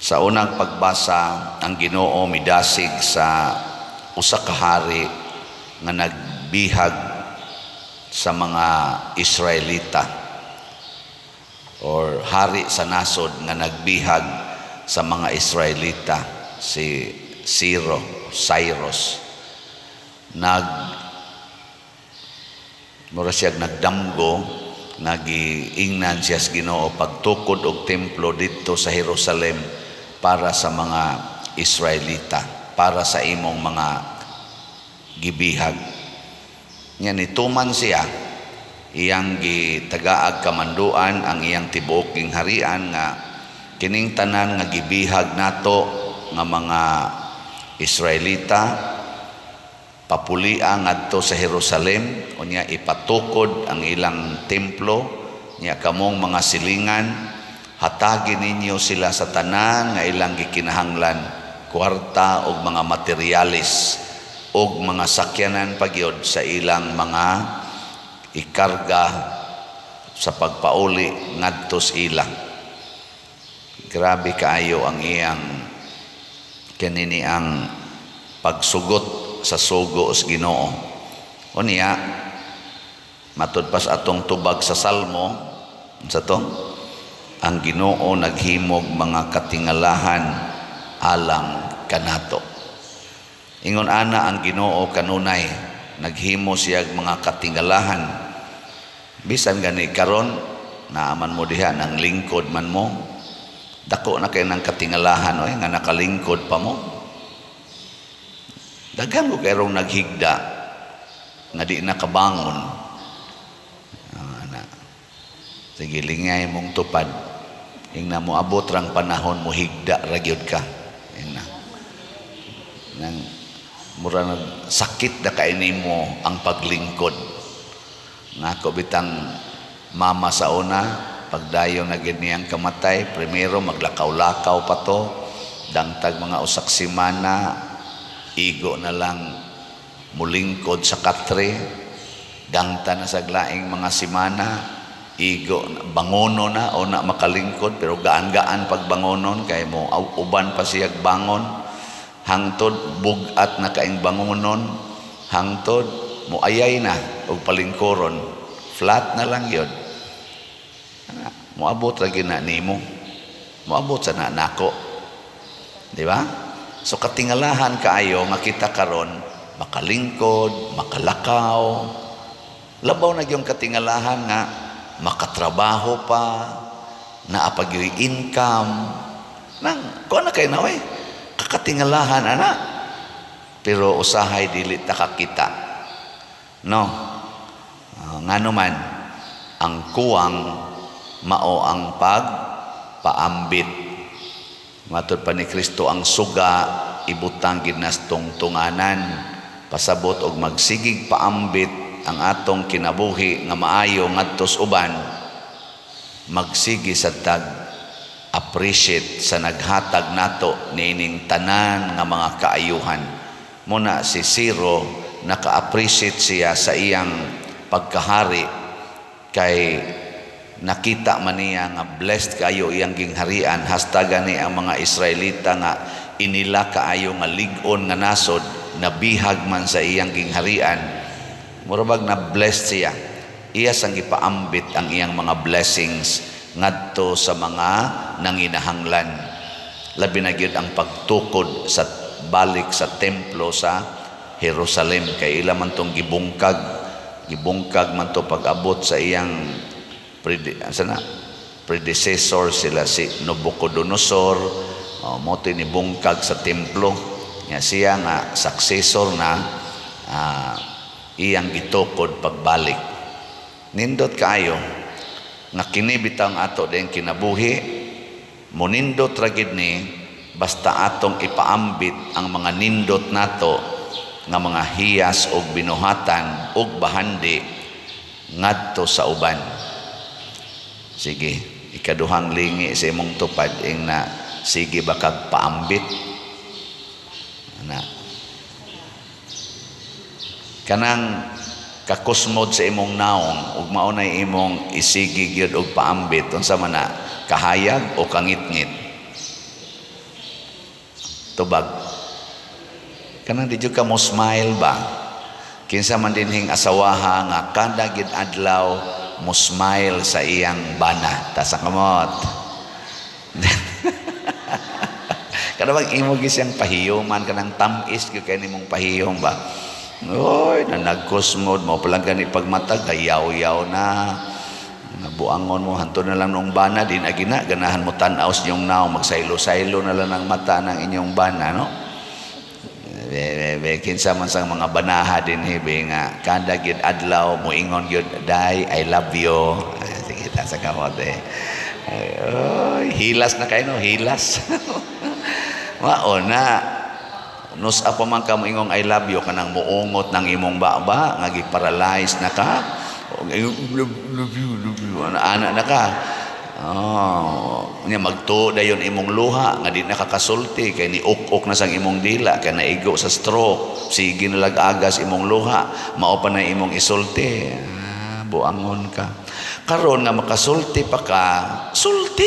Sa unang pagbasa, ang Ginoo midasig sa usa ka hari nga nagbihag sa mga Israelita or hari sa nasod nga nagbihag sa mga Israelita, si Cyrus. Mura siya nagdamgo, nagiingnan siya sa Ginoo pagtukod og templo dito sa Jerusalem para sa mga Israelita, para sa imong mga gibihag. Nya nituman siya, iyang gitagaag kamanduan ang iyang tibuoking harian nga kining tanan nga gibihag nato nga mga Israelita papulia ngadto sa Jerusalem, unya ipatukod ang ilang templo, nya kamong mga silingan hatagi ninyo sila sa tanan nga ilang gikinahanglan, kwarta og mga materialis og mga sakyanan pagyod sa ilang mga ikarga sa pagpauli ngadto sa ilang. Grabe kaayo ang iyang kanini ang pagsugot sa sugo sa Ginoo. Unya matud pas atong tubag sa Salmo, sa to, ang Ginoo naghimog mga katingalahan alang kanato. Ingon ana ang Ginoo kanunay naghimo siya mga katingalahan. Bisan gani karon naaman mo diha nang lingkod man mo, dako na kay nang katingalahan oy nga nakalingkod pa mo. Daghan ko kayrong naghigda nga di nakabangon. Sige, lingay mong tupad. Ingna mo abot rang panahon mo higda ra gyud ka. Ingna. Nang mura na sakit na kainin mo ang paglingkod. Nako bitang mama sa una, pagdayo na ganiyang kamatay, primero maglakaw-lakaw pa to, dangtag mga usak simana, igo na lang mulingkod sa katre, dangta na sa glaing mga simana, igo bangono na o na makalingkod, pero gaan-gaan pagbangonon kay mo uban pa siya bangon, hangtod bugat na kaing bangonon, hangtod mo ayay na og palingkoron, flat na lang yun. Moabot ra gyud na nimo, moabot sa nako, di ba? So katingalahan kaayo nga kita karon makalingkod, makalakaw, labaw na gyud katingalahan nga makatrabaho pa, naapag yung income, nang kung na kayo na kakatingalahan ana, pero usahay dili ta kakita, no? Nga naman ang kuwang mao ang pagpaambit. Matud pa ni Kristo ang suga ibutang ginas tungtunganan, pasabot og magsigig paambit ang atong kinabuhi nga maayo ngadto sa uban, magsigi sa tag appreciate sa naghatag nato niining tanan nga mga kaayuhan. Muna si Ciro naka-appreciate siya sa iyang pagkahari kay nakita man niya nga blessed kayo iyang gingharian, hastagan ni ang mga Israelita nga inila kaayo nga lig-on nga nasod, nabihag man sa iyang gingharian. Murabag na blessed siya. Iya sang gipaambit ang iyang mga blessings ngadto sa mga nanginahanglan. Labi na gyud ang pagtukod sa balik sa templo sa Jerusalem kay ila man tong gibungkag man to pag-abot sa iyang predecessor sila si Nabucodonosor, mo to ni bungkag sa templo nga siya nga successor na iyang gitukod pagbalik. Nindot kaayo nga kini bitang ato din kinabuhi, munindot ra gid ni basta atong ipaambit ang mga nindot nato nga mga hiyas og binuhatan og bahandi ngadto sa uban. Sige, ikaduhang lingi sa imong tupad ing na sige bakag paambit na kanang kakusmod sa imong naong ug maunay imong isigi gyud og paambit unsa man na kahayag o kangitngit. tubag. Kanang di jud ka mo smile ba? Kinsa man dinhing asawaha nga kada gid adlaw mo smile sa iyang bana, ta sa kamot. Kada bang imo gisang pahiyoman kanang tamis gyud kay nimong pahiyom ba? Oy, nanagkusmod mo palang gani pagmatag yaw-yaw na. Nabuangon mo hanto na lang nung bana din agina ganahan mo tan-aw sa inyong naw magsaylo-saylo na lang ng mata ng inyong bana, no? Kinsa man sang mga banaha din hibi nga kada gid adlaw mo ingon gyud day I love you. Sige ta sa kamote. Ay, hilas na kayo, no? Hilas. Mao na nus apa man ka mo ingong I love you kanang muungot ng imong baba nga gi-paralyze na ka. Love you. Ana na ka. Oh, nya magtuo dayon imong luha nga di nakakasulti kay ni uk na sang imong dila kay naigo sa stroke. Sige na lag-agas imong luha, mao pa na imong isulti. Buangon ka. Karon nga makasulti pa ka, sulti.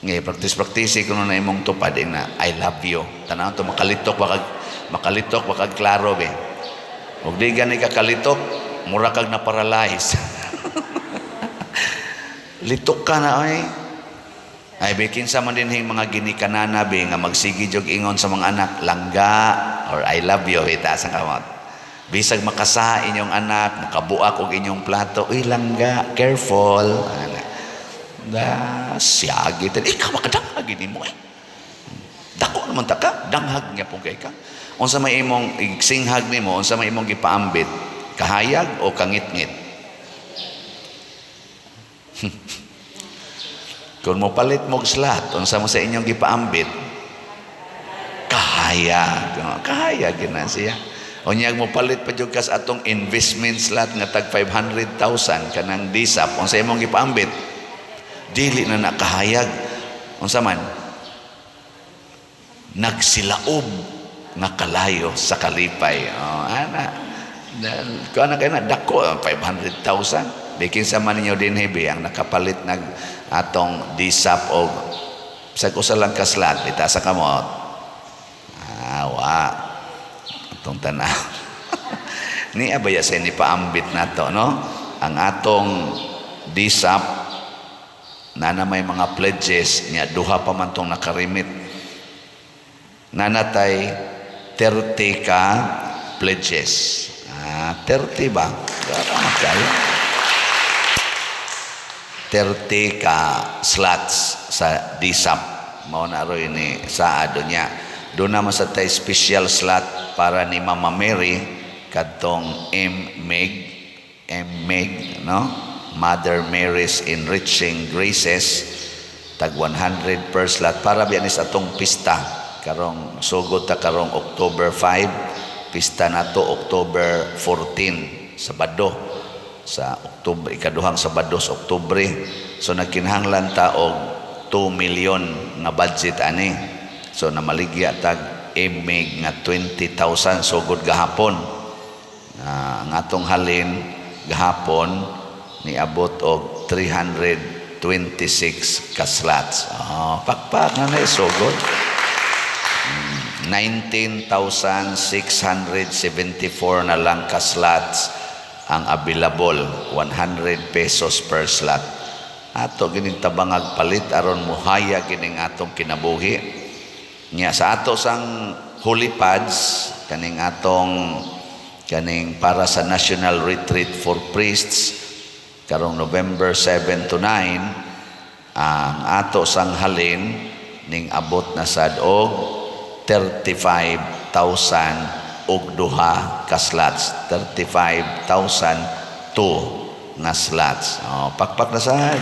Ngay practice kuno na imong tupad na I love you. Tanaw to makalitok ba kag klaro be. Ug di gani ka kalitok, mura kag na paralyze. Litok ka na ay bikin sa man din mga ginikanana be nga magsigi jog ingon sa mga anak langga or I love you ita sa kamot. Bisag makasa inyong anak, makabuak og inyong plato, uy langga, careful. Da siyagi tan ikaw makadangag gini mo. Dako naman ta ka, danghag nga pugay ka. Unsa may imong igsinghag nimo, unsa may imong gipaambit, kahayag o kangit-ngit? Kung mo palit mo slat, unsa mo sa inyong gipaambit? Kahayag na siya. Unyag mo palit pa jud kas atong investment slat nga tag 500,000 kanang disap, unsa imong gipaambit? Dili na nakahayag. Unsa man? Nagsilaob nga kalayo sa kalipay. Ana. Kana kay na dako 500,000. Bikin sa man ninyo din hibi ang nakapalit nag atong disap o sa usa lang kaslat ita sa kamot. Wa atong tanaw. Ni abaya sa ni paambit nato, no? Ang atong disap na may mga pledges niya duha pa man tong nakarimit. Nanatay 30 ka pledges. 30 ba? Kaya 30 ka slots sa DSAP mao na ro ini sa ado niya doon naman sa tay special slot para ni Mama Mary kadtong MEG no Mother Mary's Enriching Graces tag 100 per slot para biyan sa atong pista karong sugod ta karong October 5 pista nato October 14 Sabado sa Oktubre, ikaduhang Sabado sa Oktubre. So nagkinahanglan ta og 2 million nga budget ani. So namaligya tag MEG nga 20,000 sugod gahapon. Ang atong halin gahapon niabot og 326 ka slots. Pakpak na sugod. 19,674 na lang ka slots ang available, 100 pesos per slot. Ato gining tabangag palit aron muhaya gining atong kinabuhi. Nya sa ato sang holy pads kaning para sa National Retreat for Priests karong November 7 to 9 ang ato sang halin ning abot na sad og 35,000 og duha ka slots 35,000 nga slots. Pakpak na sad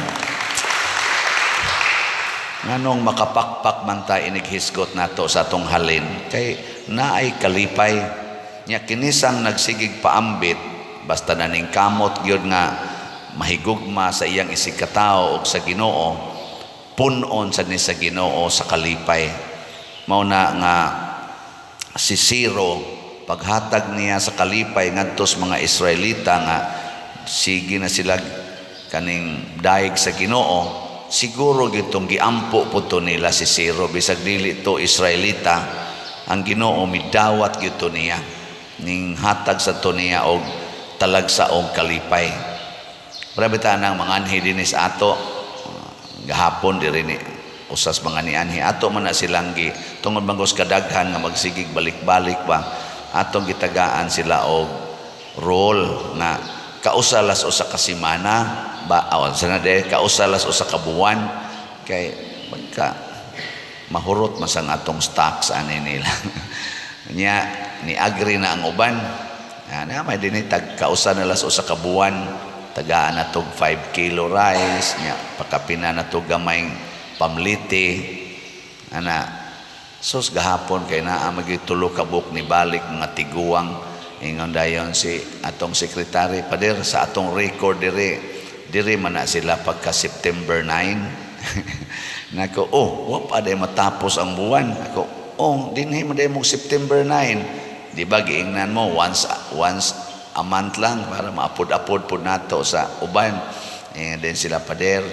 nganong makapakpak man ta inighisgot nato sa atong halin kay naay kalipay nya kinisang nagsigig paambit basta naning kamot gyud nga mahigugma sa iyang isigkatao og sa Ginoo punon sad ni sa Ginoo sa kalipay mao na nga si Siro paghatag niya sa kalipay ngadto sa mga Israelita nga sige na sila kaning daig sa Ginoo siguro gitong giampo po to nila si Siro bisag dili to Israelita, ang Ginoo midawat gyud to niya ning hatag sa to niya og talagsa og kalipay. Grabe ta nang mga anhi dinis ato gahapon diri ni usas mga ni anhi ato man na silang gi tungod bangos kadaghan nga magsigig balik-balik ba atong gitagaan sila og role na kausalas usa ka semana ba awan sana de kausalas usa ka buwan kay magka mahurot masang atong stocks ani nila nya ni agree na ang uban ana may dinhi tag kausa na las usa ka buwan tagaan na tog 5 kilo rice nya pakapina na tog gamay pamliti ana sus gahapon kay naa magitulo ka buk ni balik mga tiguang ingon dayon si atong sekretary pader sa atong record diri man na sila pagka September 9 nako wa pa day matapos ang buwan ako dinhi man day mo September 9 di ba giingnan mo once a month lang para maapod-apod pud nato sa uban then sila pader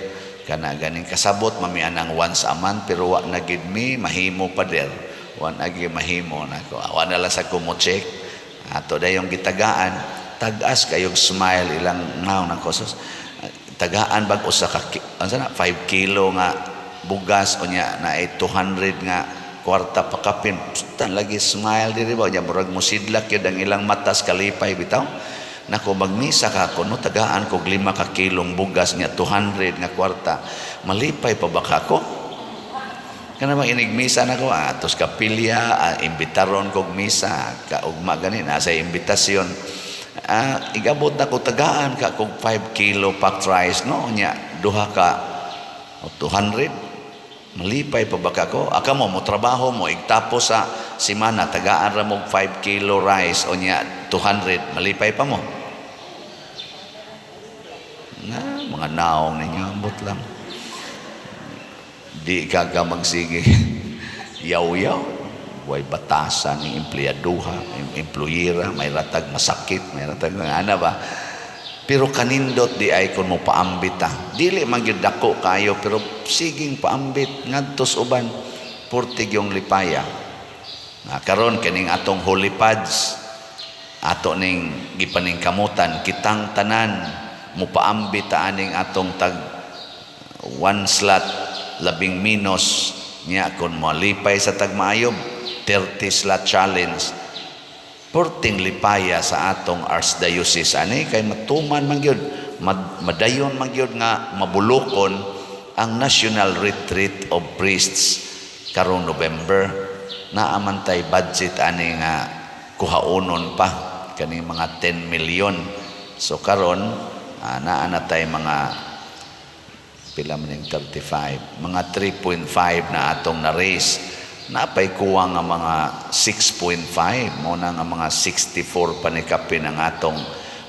kana ganing kasabot mamian ang once a month pero wa na gid mi mahimo pader wa na gid mahimo nako awa na lang sa ko mo check ato dayong gitagaan tag-as kayog smile ilang naw nako sus tagaan bag usa ka 5 kilo nga bugas unya na 200 nga kwarta pakapin tan lagi smile diri ba nya murag mosidlak yun ang ilang matas kalipay bitaw nako magmisa ka kuno tagaan kog 5 ka kilong bugas nya 200 nga kwarta malipay pa ba kako kana bang inigmisa nako atos kapilya imbitaron kog misa kaugma gani na sa imbitasyon igabot na ko tagaan ka kog 5 kilo packed rice no nya duha ka 200 malipay pa ba kako aka mo trabaho mo igtapos sa semana tagaan ra mo 5 kilo rice o nya 200 malipay pa mo na mga naong ninyo ambot lang di ka magsige yaw-yaw way batasan ng empleyaduha employera may ratag masakit may ratag ana ba pero kanindot di ay kun mo paambita dili man gyud dako kayo pero siging paambit ngadtos uban portig yung lipaya karon kining atong holy pads ato ning gipaningkamutan kitang tanan mo paambit aning atong tag 1 slot 10 minos niya kun malipay sa tagmaayob 30 slot challenge porting lipaya sa atong archdiocese ani kay matuman man gyud madayon man gyud nga mabulokon ang National Retreat of Priests karong November naamantay budget ani nga kuhaonon pa kani mga 10 million so karon naa na tay mga pila man 35 mga 3.5 na atong na raise napay kuwang nga mga 6.5 mo na nga mga 64 panikapin ang atong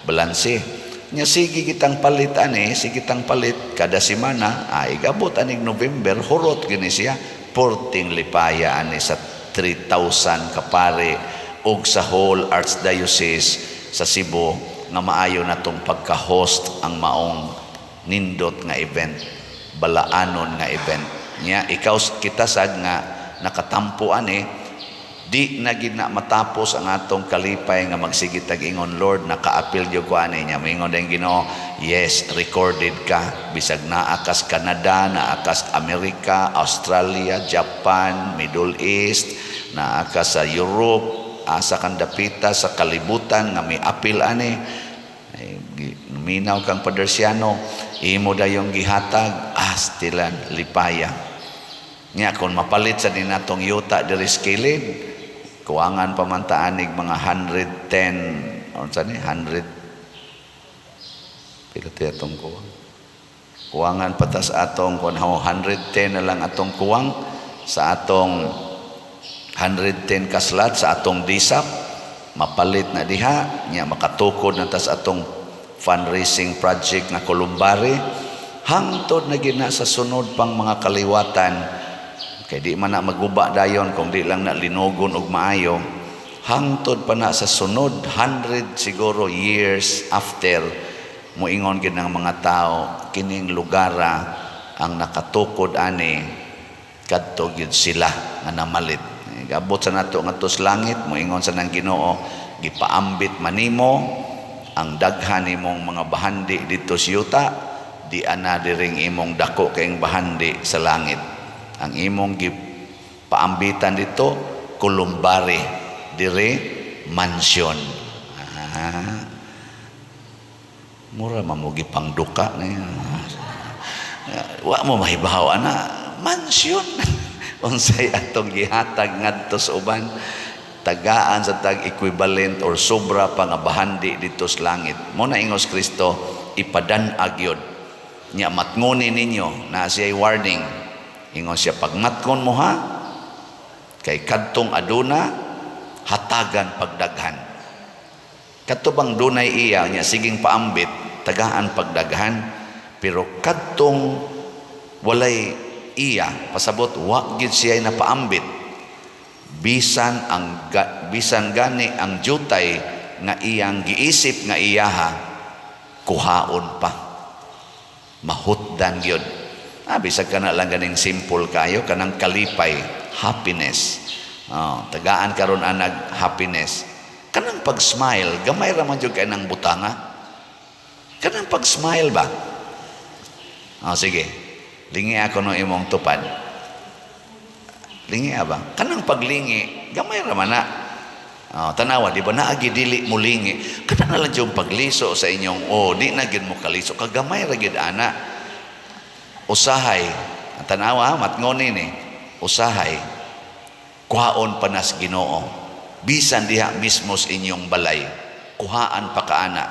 balanse nya sige kitang palit ani sige kitang palit kada semana igabot aning November hurot gini siya porting lipaya ani sa 3,000 kapare og sa whole archdiocese sa Cebu nga maayo natong pagka-host ang maong nindot nga event balaanon nga event nya ikaw kita sad nga nakatampo ani di na gid na matapos ang atong kalipay nga magsigit tag ingon Lord naka-appeal jud ko ani nya moingon ding Ginoo yes recorded ka bisag naa kas Canada naa kas Amerika Australia Japan Middle East naa ka sa Europe asa kan dapita sa kalibutan nga may appeal ani minaw kang padersiano imo dayong gihatag astilan lipaya nya kung mapalit sa dinatong yuta diri skilid kuwangan pamantaanig mga 110 unsa ni 100 pila ti atong kuwangan patas atong kun 110 na lang atong kuwang sa atong 110 kaslat sa atong disap mapalit na diha nya makatukod na tas atong fundraising project na Columbari hangtod na gina sa sunod pang mga kaliwatan kay di man na maguba dayon kung di lang na linugon og maayo hangtod pa na sa sunod 100 siguro years after moingon gid ng mga tao kining lugara ang nakatukod ani kadto gyud sila nga namalit. Gabot sa nato ngadto sa langit, moingon sa nang Ginoo, gipaambit manimo ang daghan imong mga bahandi dito sa yuta, di ana diring imong dako kayong bahandi sa langit. Ang imong gipaambitan dito kulumbari, dire mansyon. Mura mamugi pangduka na yan. Wa mo mahibaw ana mansyon. Unsay atong gihatag ngadto sa uban, tagaan sa tag equivalent or sobra pa nga bahandi dito sa langit. Mo na ingos Kristo ipadan-ag yun. Nya matnguni ninyo na siya'y warning. Ingon siya, pag matkon mo ha, kay kadtong aduna hatagan pagdaghan. Kadto bang dunay iya nya siging paambit, tagaan pagdaghan, pero kadtong walay iya pasabot wa gid siya na paambit, bisan gani ang jutay nga iyang giisip nga iyaha kuhaon pa, mahutdan gyud. Bisag ka na lang ganing simple kayo kanang kalipay, happiness. Tagaan karon anag happiness. Kanang pag-smile, gamay ra man jud kay nang butanga. Kanang pag-smile ba? Sige. Lingi ako no imong tupad. Lingi ba? Kanang paglingi, gamay ra man na. Tanawa, di ba naagi dili mo lingi? Kana na lang yung pagliso sa inyong, di na gid mo kaliso. Kagamay ra gid ana. Usahay. Tanawa, matngoni ni. Usahay. Kuhaon pa nas Ginoo. Bisan diha mismo sa inyong balay. Kuhaan pa kaana.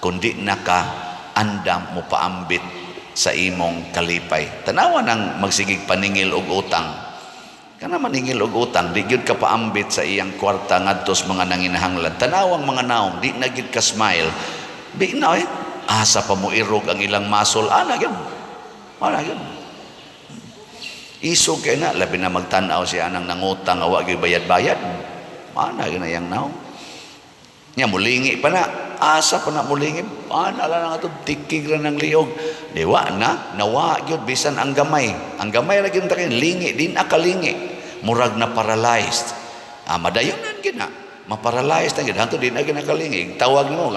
Kundi naka andam mo paambit sa imong kalipay. Tanawa nang magsigig paningil og utang. Kana maningil og utang, di gyud ka paambit sa iyang kwarta ngadto sa mga nanginahanglan. Tanawang mga naong, di na gyud ka smile. Di na asa pa mo irog ang ilang muscle. Ana gyud. Isog kay na, labi na magtanaw siya nang nangutang, awa gyud bayad-bayad. Ana gyud na yang naong. Nya mulingi pa na. Asa pa na mulingi, ana lang nga ito, tikig ra ng liog. Diwa na, nawa yun, bisan ang gamay. Ang gamay ra yun takin, lingi, din akalingi. Murag na paralyzed. Madayonan gina, maparalyzed na gina, hanto din na ginakalingi. Tawag mo,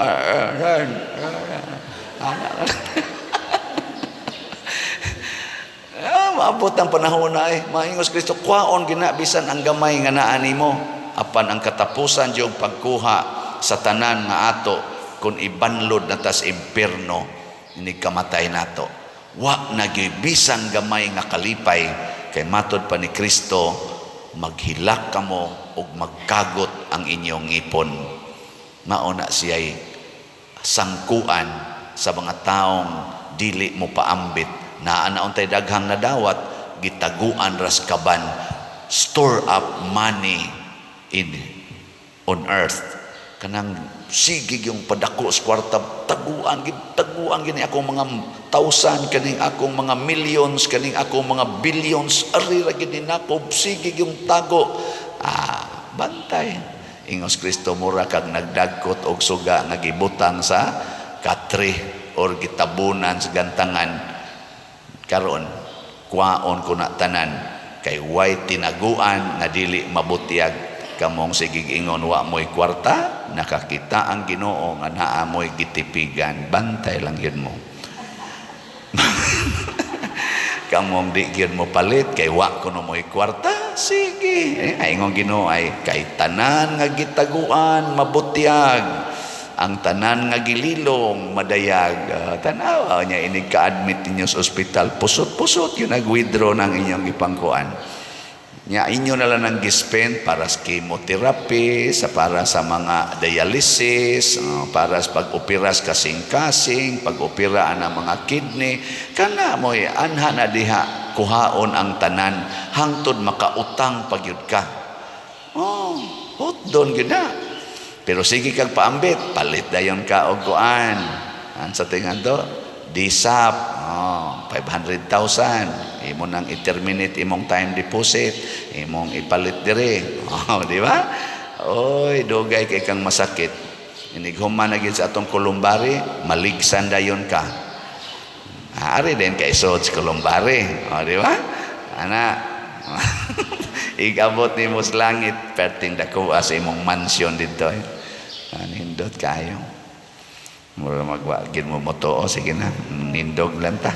maabot ang panahon na maingos Kristo, kwaon gina, bisan ang gamay nga naani mo. Apan ang katapusan yung pagkuha sa tanan nga ato, kung ibanlod na tas impierno, ini kamatay nato. Wa nagibisan gamay nga kalipay, kay matod pa ni Kristo, maghilak kamo ug magkagot ang inyong ngipon. Mauna siya'y sangkuan sa mga taong dili mo paambit. Naanaon tay daghang na dawat, gitaguan ras kaban, store up money on earth. Kanang sigig yung padako sa kwarta, taguan gini akong mga thousand, kaning akong mga millions, kaning akong mga billions, ari ra gini nako, sigig yung tago. Bantay. Ingos Kristo, mura kag nagdagkot og suga nga gibutang sa katri or gitabunan sa gantangan. Karon, kwaon ko na tanan, kay way tinaguan nga dili mabutiag. Kamong sigig ingon wa mo'y kwarta, nakakita ang Ginoo nga naa mo'y gitipigan. Bantay lang yun mo. Kamong di yun mo palit, kay wa ko no mo'y kwarta, sige. Ingon Ginoo ay, kay tanan nga gitaguan, mabutiag. Ang tanan nga gililong, madayag. Tanawa niya, inig ka-admit ninyo sa ospital, pusot-pusot yun, nag-withdraw ng inyong ipangkuan. Nya inyo na lang ang gispend para sa chemotherapy, para sa mga dialysis, para sa pag-operas kasing-kasing, pag-opera ang mga kidney. Kana mo'y anha na diha kuhaon ang tanan, hangtod makautang pagyud ka. Doon yun na. Pero sige kag paambit, palit dayon ka og kuan. Sa tingan to, DSAP, 500,000. Imo nang i-terminate imong time deposit, imong ipalit dire. Di ba? Oy, dugay kay kang masakit. Inighuman na gid sa atong kulumbari, maligsan dayon ka. Ari din kay isod sa Columbare. O, di ba? Ana, igabot ni mo sa langit, perting dako sa imong mansyon dito. Nindot kayo. Mura magwagin mo mo to, sige na, nindog lang ta.